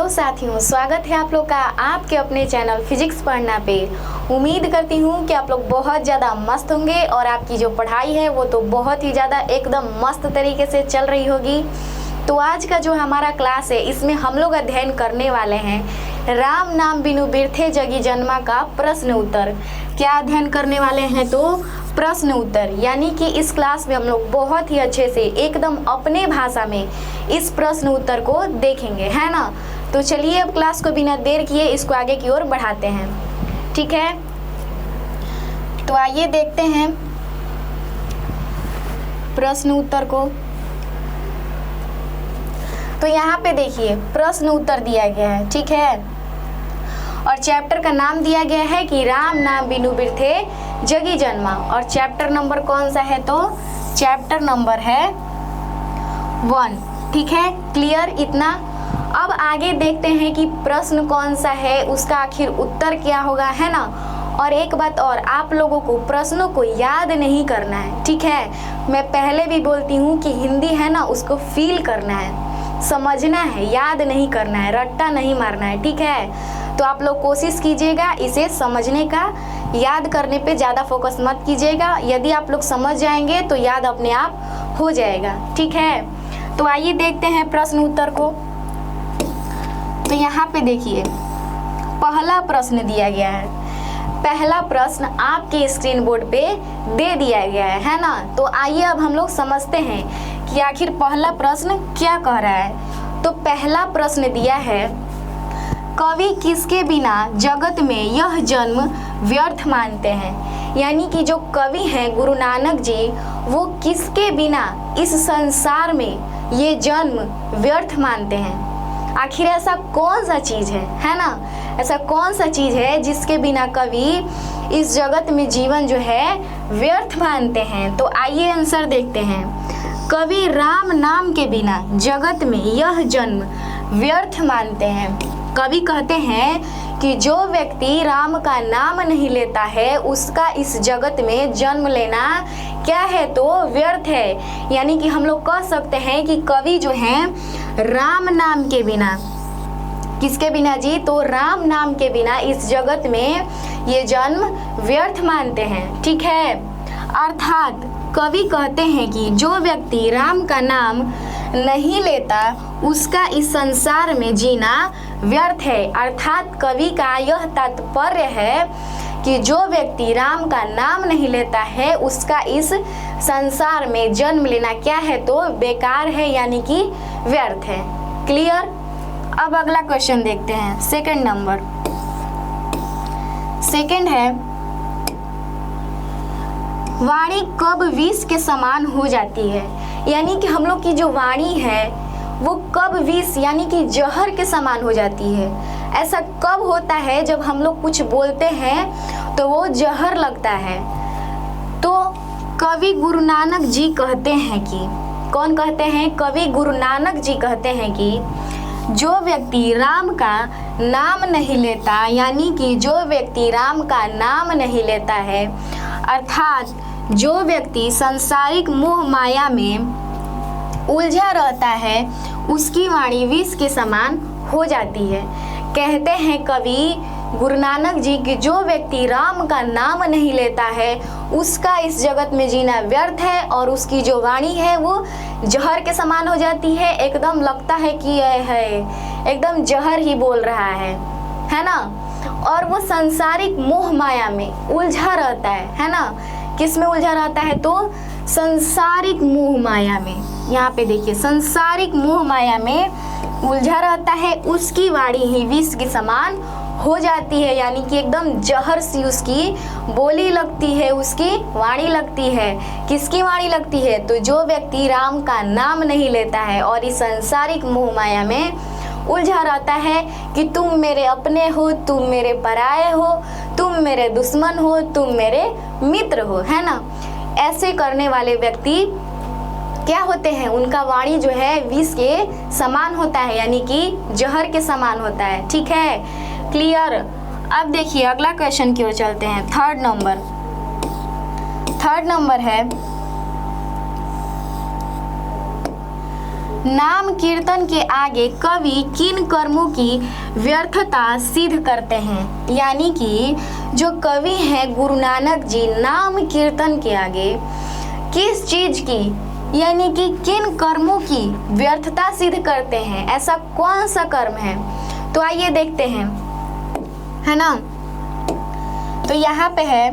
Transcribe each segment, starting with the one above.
Hello साथियों, स्वागत है आप लोग का आपके अपने चैनल फिजिक्स पढ़ना पे। उम्मीद करती हूँ कि आप लोग बहुत ज़्यादा मस्त होंगे और आपकी जो पढ़ाई है वो तो बहुत ही ज़्यादा एकदम मस्त तरीके से चल रही होगी। तो आज का जो हमारा क्लास है इसमें हम लोग अध्ययन करने वाले हैं राम नाम बिनु बिरथे जगी जन्मा का प्रश्न उत्तर। क्या अध्ययन करने वाले हैं? तो प्रश्न उत्तर, यानी कि इस क्लास में हम लोग बहुत ही अच्छे से एकदम अपने भाषा में इस प्रश्न उत्तर को देखेंगे, है ना। तो चलिए अब क्लास को बिना देर किए इसको आगे की ओर बढ़ाते हैं, ठीक है। तो आइए देखते हैं प्रश्न उत्तर को। तो यहाँ पे देखिए प्रश्न उत्तर दिया गया है, ठीक है, और चैप्टर का नाम दिया गया है कि राम नाम बिनु बिरथे जगी जन्मा। और चैप्टर नंबर कौन सा है? तो चैप्टर नंबर है 1, ठीक है। क्लियर इतना। अब आगे देखते हैं कि प्रश्न कौन सा है, उसका आखिर उत्तर क्या होगा, है ना। और एक बात और, आप लोगों को प्रश्नों को याद नहीं करना है, ठीक है। मैं पहले भी बोलती हूँ कि हिंदी है ना, उसको फील करना है, समझना है, याद नहीं करना है, रट्टा नहीं मारना है, ठीक है। तो आप लोग कोशिश कीजिएगा इसे समझने का, याद करने पे ज़्यादा फोकस मत कीजिएगा। यदि आप लोग समझ जाएंगे तो याद अपने आप हो जाएगा, ठीक है। तो आइए देखते हैं प्रश्न उत्तर को। तो यहाँ पे देखिए पहला प्रश्न दिया गया है। पहला प्रश्न आपके स्क्रीन बोर्ड पे दे दिया गया है ना। तो आइए अब हम लोग समझते हैं कि आखिर पहला प्रश्न क्या कह रहा है। तो पहला प्रश्न दिया है, कवि किसके बिना जगत में यह जन्म व्यर्थ मानते हैं। यानी कि जो कवि हैं गुरु नानक जी, वो किसके बिना इस संसार में ये जन्म व्यर्थ मानते हैं। आखिर ऐसा कौन सा चीज़ है ना, ऐसा कौन सा चीज़ है जिसके बिना कवि इस जगत में जीवन जो है व्यर्थ मानते हैं। तो आइए आंसर देखते हैं। कवि राम नाम के बिना जगत में यह जन्म व्यर्थ मानते हैं। कवि कहते हैं कि जो व्यक्ति राम का नाम नहीं लेता है उसका इस जगत में जन्म लेना क्या है? तो व्यर्थ है। यानी कि हम लोग कह सकते हैं कि कवि जो हैं राम नाम के बिना, किसके बिना जी? तो राम नाम के बिना इस जगत में ये जन्म व्यर्थ मानते हैं, ठीक है। अर्थात कवि कहते हैं कि जो व्यक्ति राम का नाम नहीं लेता उसका इस संसार में जीना व्यर्थ है। अर्थात कवि का यह तात्पर्य है कि जो व्यक्ति राम का नाम नहीं लेता है उसका इस संसार में जन्म लेना क्या है? तो बेकार है, यानी कि व्यर्थ है। क्लियर। अब अगला क्वेश्चन देखते हैं। सेकंड नंबर, सेकंड है, वाणी कब विष के समान हो जाती है। यानी कि हम लोग की जो वाणी है वो कब विष यानी कि जहर के समान हो जाती है। ऐसा कब होता है? जब हम लोग कुछ बोलते हैं तो वो जहर लगता है। तो कवि गुरु नानक जी कहते हैं कि, कौन कहते हैं? कवि गुरु नानक जी कहते हैं कि जो व्यक्ति राम का नाम नहीं लेता, यानी कि जो व्यक्ति राम का नाम नहीं लेता है, अर्थात जो व्यक्ति सांसारिक मोह माया में उलझा रहता है, उसकी वाणी विष के समान हो जाती है। कहते हैं कवि गुरु नानक जी कि जो व्यक्ति राम का नाम नहीं लेता है उसका इस जगत में जीना व्यर्थ है और उसकी जो वाणी है वो जहर के समान हो जाती है। एकदम लगता है कि यह है एकदम जहर ही बोल रहा है ना। और वो सांसारिक मोह माया में उलझा रहता है ना। किस में उलझा रहता है? तो संसारिक मोह माया में। यहाँ पे देखिए संसारिक मोह माया में उलझा रहता है, उसकी वाणी ही विष के समान हो जाती है। यानी कि एकदम जहर सी उसकी बोली लगती है, उसकी वाणी लगती है। किसकी वाणी लगती है? तो जो व्यक्ति राम का नाम नहीं लेता है और इस संसारिक मोह माया में उलझा रहता है कि तुम मेरे अपने हो, तुम मेरे पराये हो, तुम मेरे दुश्मन हो, तुम मेरे मित्र हो, है ना। ऐसे करने वाले व्यक्ति क्या होते हैं? उनका वाणी जो है विष के समान होता है, यानी कि जहर के समान होता है, ठीक है। क्लियर। अब देखिए अगला क्वेश्चन की ओर चलते हैं। थर्ड नंबर है, नाम कीर्तन के आगे कवि किन कर्मों की व्यर्थता सिद्ध करते हैं। यानी कि जो कवि हैं गुरु नानक जी नाम कीर्तन के आगे किस चीज की, यानी कि किन कर्मों की व्यर्थता सिद्ध करते हैं, ऐसा कौन सा कर्म है। तो आइए देखते हैं, है ना। तो यहाँ पे है,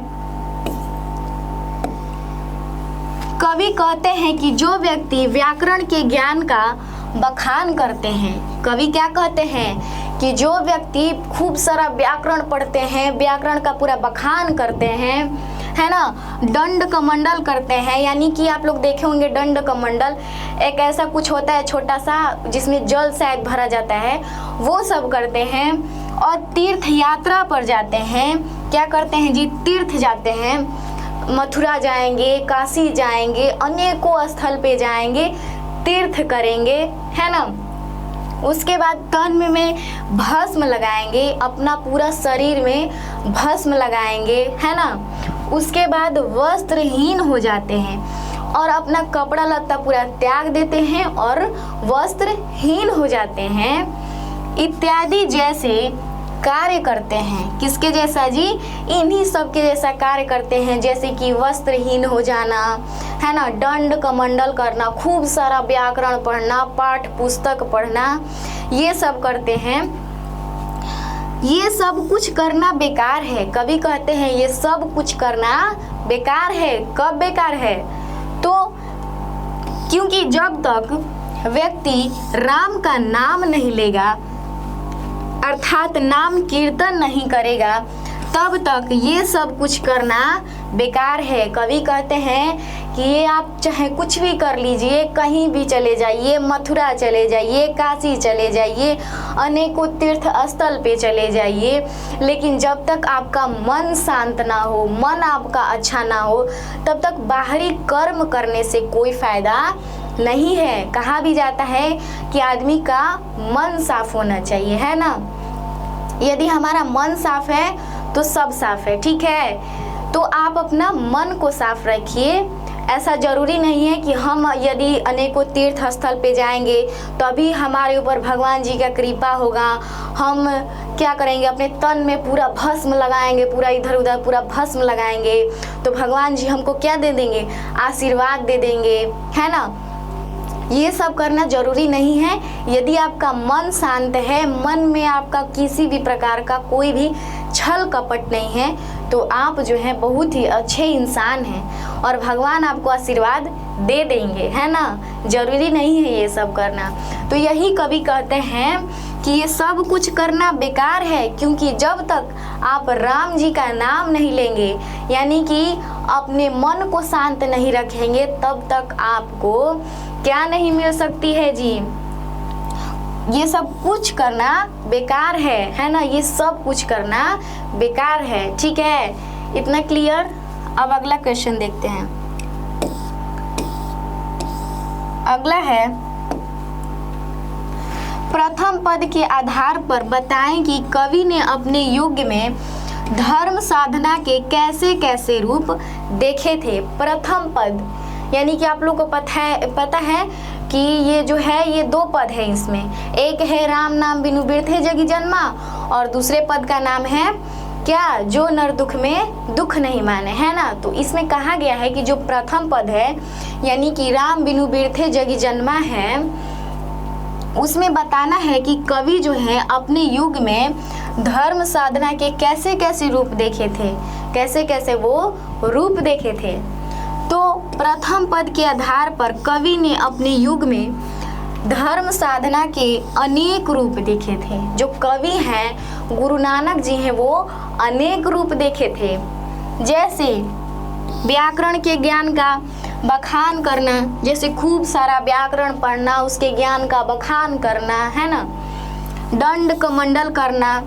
कवि कहते हैं कि जो व्यक्ति व्याकरण के ज्ञान का बखान करते हैं, कवि क्या कहते हैं कि जो व्यक्ति खूब सारा व्याकरण पढ़ते हैं, व्याकरण का पूरा बखान करते हैं, है ना, दंड कमंडल करते हैं, यानी कि आप लोग देखे होंगे दंड कमंडल एक ऐसा कुछ होता है छोटा सा जिसमें जल शायद भरा जाता है, वो सब करते हैं। और तीर्थ यात्रा पर जाते हैं, क्या करते हैं जी, तीर्थ जाते हैं, मथुरा जाएंगे, काशी जाएंगे, अनेकों स्थल पे जाएंगे, तीर्थ करेंगे, है ना। उसके बाद तन में भस्म लगाएंगे, अपना पूरा शरीर में भस्म लगाएंगे, है ना। उसके बाद वस्त्रहीन हो जाते हैं और अपना कपड़ा लत्ता पूरा त्याग देते हैं और वस्त्रहीन हो जाते हैं, इत्यादि जैसे कार्य करते हैं। किसके जैसा जी, इन्हीं सब के जैसा कार्य करते हैं, जैसे कि वस्त्रहीन हो जाना, है ना, दंड कमंडल करना, खूब सारा व्याकरण पढ़ना, पाठ पुस्तक पढ़ना, ये सब करते हैं। ये सब कुछ करना बेकार है। कवि कहते हैं ये सब कुछ करना बेकार है। कब बेकार है? तो क्योंकि जब तक व्यक्ति राम का नाम नहीं लेगा, अर्थात नाम कीर्तन नहीं करेगा, तब तक ये सब कुछ करना बेकार है। कवि कहते हैं कि ये आप चाहे कुछ भी कर लीजिए, कहीं भी चले जाइए, मथुरा चले जाइए, काशी चले जाइए, अनेकों तीर्थ स्थल पे चले जाइए, लेकिन जब तक आपका मन शांत ना हो, मन आपका अच्छा ना हो, तब तक बाहरी कर्म करने से कोई फायदा नहीं है। कहा भी जाता है कि आदमी का मन साफ होना चाहिए, है ना। यदि हमारा मन साफ है तो सब साफ है, ठीक है। तो आप अपना मन को साफ रखिए। ऐसा जरूरी नहीं है कि हम यदि अनेकों तीर्थ स्थल पे जाएंगे तभी हमारे ऊपर भगवान जी का कृपा होगा। हम क्या करेंगे, अपने तन में पूरा भस्म लगाएंगे, पूरा इधर उधर पूरा भस्म लगाएंगे तो भगवान जी हमको क्या दे देंगे, आशीर्वाद दे देंगे, है ना। ये सब करना जरूरी नहीं है। यदि आपका मन शांत है, मन में आपका किसी भी प्रकार का कोई भी छल कपट नहीं है, तो आप जो है बहुत ही अच्छे इंसान हैं और भगवान आपको आशीर्वाद दे देंगे, है ना। जरूरी नहीं है ये सब करना। तो यही कवि कहते हैं कि ये सब कुछ करना बेकार है, क्योंकि जब तक आप राम जी का नाम नहीं लेंगे, यानी कि अपने मन को शांत नहीं रखेंगे, तब तक आपको क्या नहीं मिल सकती है जी, ये सब कुछ करना बेकार है ना। ये सब कुछ करना बेकार है, ठीक है। इतना क्लियर। अब अगला क्वेश्चन देखते हैं। अगला है, प्रथम पद के आधार पर बताएं कि कवि ने अपने युग में धर्म साधना के कैसे कैसे रूप देखे थे। प्रथम पद यानी कि आप लोग को पता है कि ये जो है ये दो पद है इसमें। एक है राम नाम बिनु बिरथे जगी जन्मा और दूसरे पद का नाम है क्या, जो नर दुख में दुख नहीं माने, है ना। तो इसमें कहा गया है कि जो प्रथम पद है यानी कि राम बिनु बिरथे जगी जन्मा है, उसमें बताना है कि कवि जो है अपने युग में धर्म साधना के कैसे कैसे रूप देखे थे, कैसे कैसे वो रूप देखे थे। तो प्रथम पद के आधार पर कवि ने अपने युग में धर्म साधना के अनेक रूप देखे थे। जो कवि हैं गुरु नानक जी हैं, वो अनेक रूप देखे थे। जैसे व्याकरण के ज्ञान का बखान करना, जैसे खूब सारा व्याकरण पढ़ना, उसके ज्ञान का बखान करना, है ना। दंड कमंडल करना,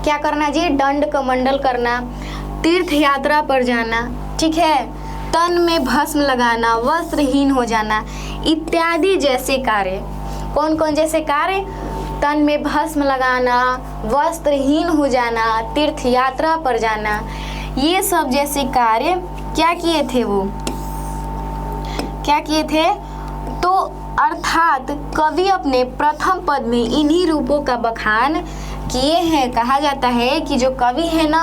क्या करना जी, दंड कमंडल करना, तीर्थ यात्रा पर जाना, ठीक है, तन में भस्म लगाना, वस्त्रहीन हो जाना, इत्यादि जैसे कार्य। कौन कौन जैसे कार्य? तन में भस्म लगाना, वस्त्रहीन हो जाना, तीर्थ यात्रा पर जाना, ये सब जैसे कार्य क्या किए थे, वो क्या किए थे? तो अर्थात कवि अपने प्रथम पद में इन्हीं रूपों का बखान किए हैं। कहा जाता है कि जो कवि है ना,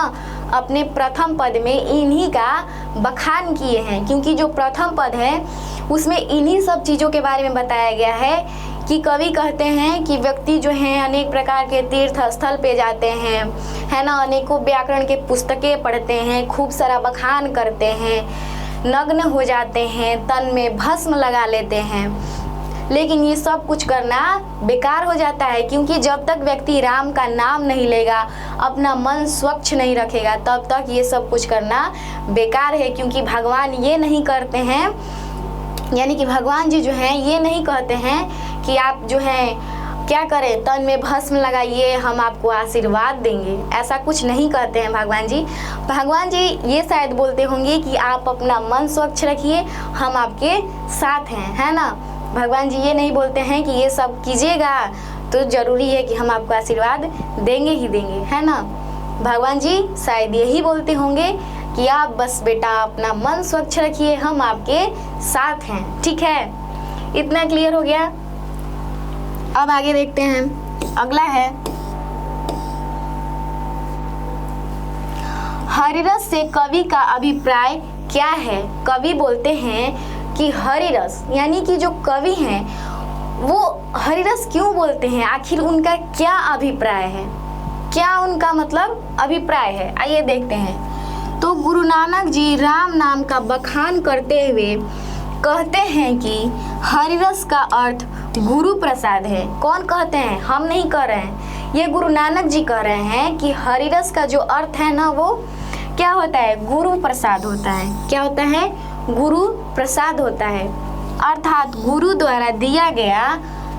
अपने प्रथम पद में इन्हीं का बखान किए हैं, क्योंकि जो प्रथम पद है उसमें इन्हीं सब चीज़ों के बारे में बताया गया है कि कवि कहते हैं कि व्यक्ति जो हैं अनेक प्रकार के तीर्थ स्थल पे जाते हैं, है ना, अनेकों व्याकरण के पुस्तकें पढ़ते हैं, खूब सारा बखान करते हैं, नग्न हो जाते हैं, तन में भस्म लगा लेते हैं, लेकिन ये सब कुछ करना बेकार हो जाता है, क्योंकि जब तक व्यक्ति राम का नाम नहीं लेगा, अपना मन स्वच्छ नहीं रखेगा, तब तक ये सब कुछ करना बेकार है। क्योंकि भगवान ये नहीं करते हैं, यानी कि भगवान जी जो हैं ये नहीं कहते हैं कि आप जो हैं क्या करें, तन में भस्म लगाइए, हम आपको आशीर्वाद देंगे, ऐसा कुछ नहीं कहते हैं भगवान जी। भगवान जी ये शायद बोलते होंगे कि आप अपना मन स्वच्छ रखिए, हम आपके साथ हैं, है ना। भगवान जी ये नहीं बोलते हैं कि ये सब कीजिएगा तो ज़रूरी है कि हम आपको आशीर्वाद देंगे ही देंगे, है ना। भगवान जी शायद यही बोलते होंगे कि आप बस बेटा अपना मन स्वच्छ रखिए, हम आपके साथ हैं, ठीक है। इतना क्लियर हो गया। अब आगे देखते हैं, अगला है हरिरस से कवि का अभिप्राय क्या है। कवि बोलते हैं कि हरिरस यानी कि जो कवि हैं वो हरिरस क्यों बोलते हैं, आखिर उनका क्या अभिप्राय है, क्या उनका मतलब अभिप्राय है, आइए देखते हैं। तो गुरु नानक जी राम नाम का बखान करते हुए कहते हैं कि हरिरस का अर्थ गुरु प्रसाद है। कौन कहते हैं, हम नहीं कह रहे हैं, ये गुरु नानक जी कह रहे हैं कि हरिरस का जो अर्थ है ना वो क्या होता है, गुरु प्रसाद होता है। क्या होता है, गुरु प्रसाद होता है, अर्थात गुरु द्वारा दिया गया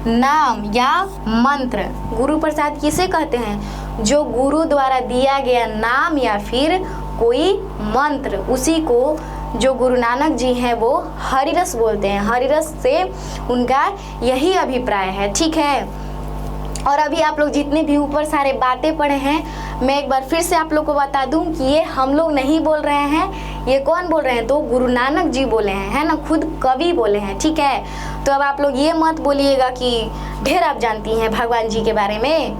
नाम या मंत्र। गुरु प्रसाद किसे कहते हैं, जो गुरु द्वारा दिया गया नाम या फिर कोई मंत्र, उसी को जो गुरु नानक जी हैं वो हरिरस बोलते हैं। हरिरस से उनका यही अभिप्राय है, ठीक है। और अभी आप लोग जितने भी ऊपर सारे बातें पढ़े हैं, मैं एक बार फिर से आप लोग को बता दूं कि ये हम लोग नहीं बोल रहे हैं, ये कौन बोल रहे हैं, तो गुरु नानक जी बोले हैं, है ना, खुद कवि बोले हैं, ठीक है। तो अब आप लोग ये मत बोलिएगा कि ढेर आप जानती हैं भगवान जी के बारे में,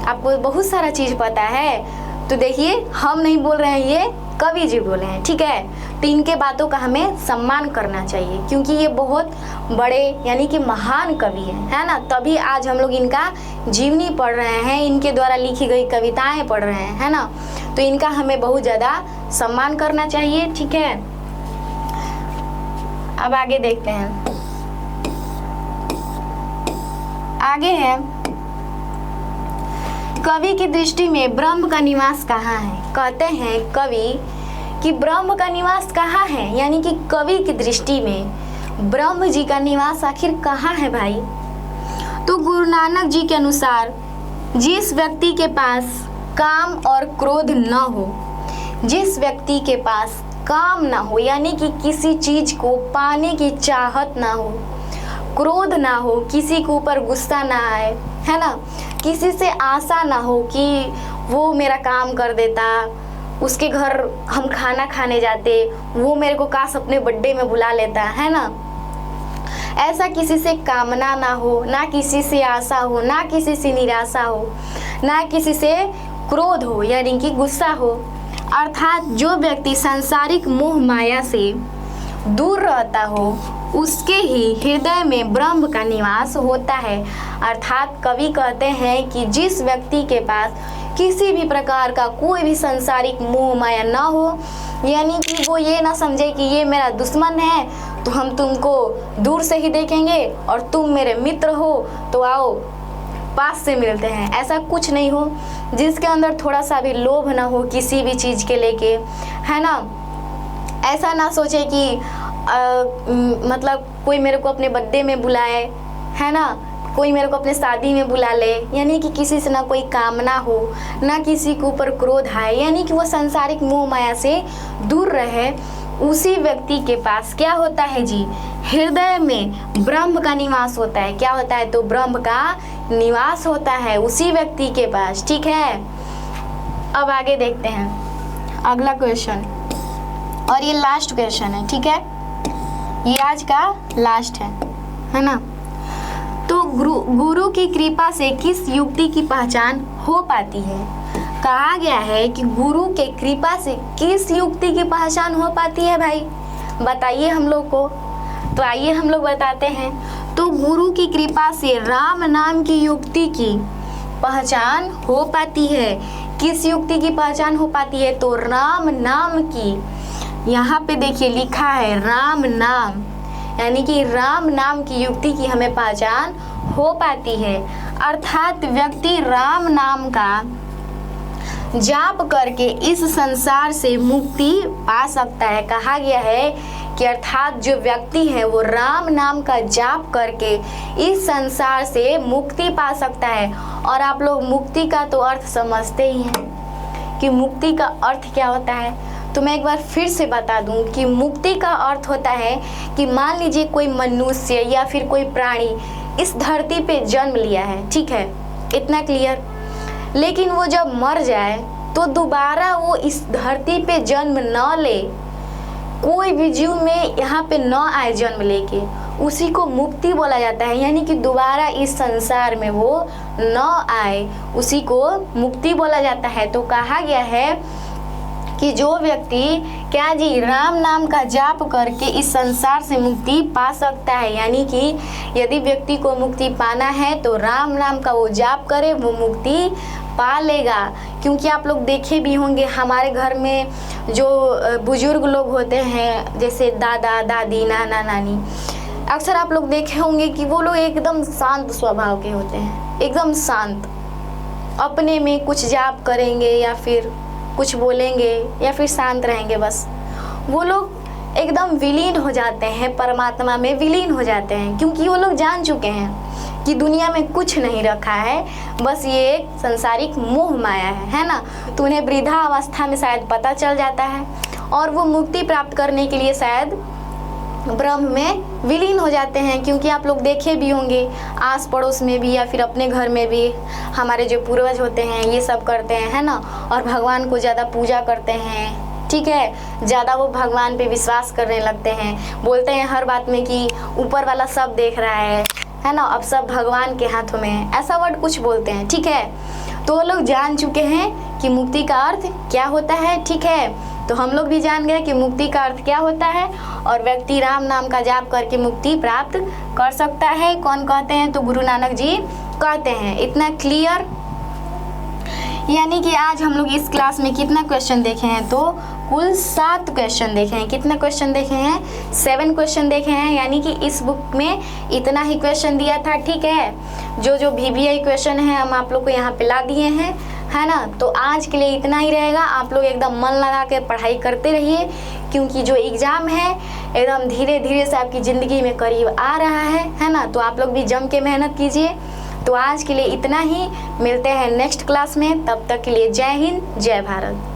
आपको बहुत सारा चीज़ पता है। तो देखिए हम नहीं बोल रहे हैं, ये कवि जी बोले हैं, ठीक है। तो इनके बातों का हमें सम्मान करना चाहिए, क्योंकि ये बहुत बड़े यानी कि महान कवि हैं, है ना। तभी आज हम लोग इनका जीवनी पढ़ रहे हैं, इनके द्वारा लिखी गई कविताएं पढ़ रहे हैं, है ना। तो इनका हमें बहुत ज़्यादा सम्मान करना चाहिए, ठीक है। अब आगे देखते हैं, आगे है कवि की दृष्टि में ब्रह्म का निवास कहाँ है। कहते हैं कवि कि ब्रह्म का निवास कहाँ है, यानी कि कवि की दृष्टि में ब्रह्म जी का निवास आखिर कहाँ है भाई। तो गुरु नानक जी के अनुसार जिस व्यक्ति के पास काम और क्रोध न हो, जिस व्यक्ति के पास काम ना हो यानी कि किसी चीज़ को पाने की चाहत ना हो, क्रोध ना हो, किसी के ऊपर गुस्सा ना आए, है ना, किसी से आशा ना हो कि वो मेरा काम कर देता, उसके घर हम खाना खाने जाते, वो मेरे को काश अपने बर्थडे में बुला लेता, है ना। ऐसा किसी से कामना ना हो, ना किसी से आशा हो, ना किसी से निराशा हो, ना किसी से क्रोध हो यानी कि गुस्सा हो। अर्थात जो व्यक्ति सांसारिक मोह माया से दूर रहता हो उसके ही हृदय में ब्रह्म का निवास होता है। अर्थात कवि कहते हैं कि जिस व्यक्ति के पास किसी भी प्रकार का कोई भी सांसारिक मोह माया ना हो, यानी कि वो ये ना समझे कि ये मेरा दुश्मन है तो हम तुमको दूर से ही देखेंगे और तुम मेरे मित्र हो तो आओ पास से मिलते हैं, ऐसा कुछ नहीं हो। जिसके अंदर थोड़ा सा भी लोभ ना हो किसी भी चीज़ के लेके, है ना, ऐसा ना सोचे कि मतलब कोई मेरे को अपने बर्थडे में बुलाए, है ना, कोई मेरे को अपने शादी में बुला ले, यानी कि किसी से ना कोई कामना हो, ना किसी के ऊपर क्रोध आए, यानी कि वो सांसारिक मोह माया से दूर रहे। उसी व्यक्ति के पास क्या होता है जी, हृदय में ब्रह्म का निवास होता है। क्या होता है, तो ब्रह्म का निवास होता है उसी व्यक्ति के पास, ठीक है। अब आगे देखते हैं अगला क्वेश्चन, और ये लास्ट क्वेश्चन है, ठीक है, ये आज का लास्ट है ना। तो गुरु की कृपा से किस युक्ति की पहचान हो पाती है? कहा गया है कि गुरु के कृपा से किस युक्ति की पहचान हो पाती है भाई, बताइए हम लोग को। तो आइए हम लोग बताते हैं। तो गुरु की कृपा से राम नाम की युक्ति की पहचान हो पाती है। किस युक्ति की पहचान हो पाती है? तो राम नाम की। यहाँ पे देखिए लिखा है राम नाम, यानी कि राम नाम की युक्ति की हमें पहचान हो पाती है। अर्थात व्यक्ति राम नाम का जाप करके इस संसार से मुक्ति पा सकता है। कहा गया है कि अर्थात जो व्यक्ति है वो राम नाम का जाप करके इस संसार से मुक्ति पा सकता है। और आप लोग मुक्ति का तो अर्थ समझते ही हैं कि मुक्ति का अर्थ क्या होता है। तो मैं एक बार फिर से बता दूं कि मुक्ति का अर्थ होता है कि मान लीजिए कोई मनुष्य या फिर कोई प्राणी इस धरती पे जन्म लिया है, ठीक है, इतना क्लियर। लेकिन वो जब मर जाए तो दोबारा वो इस धरती पे जन्म न ले, कोई भी जीव में यहाँ पे न आए जन्म लेके, उसी को मुक्ति बोला जाता है। यानी कि दोबारा इस संसार में वो न आए, उसी को मुक्ति बोला जाता है। तो कहा गया है कि जो व्यक्ति क्या जी राम नाम का जाप करके इस संसार से मुक्ति पा सकता है, यानी कि यदि व्यक्ति को मुक्ति पाना है तो राम नाम का वो जाप करे, वो मुक्ति पा लेगा। क्योंकि आप लोग देखे भी होंगे हमारे घर में जो बुजुर्ग लोग होते हैं, जैसे दादा दादी नाना नानी, अक्सर आप लोग देखे होंगे कि वो लोग एकदम शांत स्वभाव के होते हैं, एकदम शांत, अपने में कुछ जाप करेंगे या फिर कुछ बोलेंगे या फिर शांत रहेंगे, बस वो लोग एकदम विलीन हो जाते हैं, परमात्मा में विलीन हो जाते हैं। क्योंकि वो लोग जान चुके हैं कि दुनिया में कुछ नहीं रखा है, बस ये एक संसारिक मोह माया है ना। तो उन्हें वृद्धा अवस्था में शायद पता चल जाता है और वो मुक्ति प्राप्त करने के लिए शायद ब्रह्म में विलीन हो जाते हैं। क्योंकि आप लोग देखे भी होंगे आस पड़ोस में भी या फिर अपने घर में भी हमारे जो पूर्वज होते हैं ये सब करते हैं, है ना, और भगवान को ज़्यादा पूजा करते हैं, ठीक है, ज़्यादा वो भगवान पे विश्वास करने लगते हैं। बोलते हैं हर बात में कि ऊपर वाला सब देख रहा है ना, अब सब भगवान के हाथों में है, ऐसा वर्ड कुछ बोलते हैं, ठीक है। तो वो लोग जान चुके हैं कि मुक्ति का अर्थ क्या होता है, ठीक है। तो हम लोग भी जान गए कि मुक्ति का अर्थ क्या होता है और व्यक्ति राम नाम का जाप करके मुक्ति प्राप्त कर सकता है। कौन कहते हैं? तो गुरु नानक जी कहते हैं। इतना क्लियर। यानी कि आज हम लोग इस क्लास में कितना क्वेश्चन देखे हैं? तो कुल 7 क्वेश्चन देखे हैं। कितना क्वेश्चन देखे हैं? 7 क्वेश्चन देखे हैं। यानी कि इस बुक में इतना ही क्वेश्चन दिया था, ठीक है। जो VBI क्वेश्चन है हम आप लोग को यहाँ पे ला दिए हैं, है ना। तो आज के लिए इतना ही रहेगा। आप लोग एकदम मन लगा के पढ़ाई करते रहिए, क्योंकि जो एग्ज़ाम है एकदम धीरे धीरे से आपकी ज़िंदगी में करीब आ रहा है ना। तो आप लोग भी जम के मेहनत कीजिए। तो आज के लिए इतना ही, मिलते हैं नेक्स्ट क्लास में। तब तक के लिए जय हिंद, जय भारत।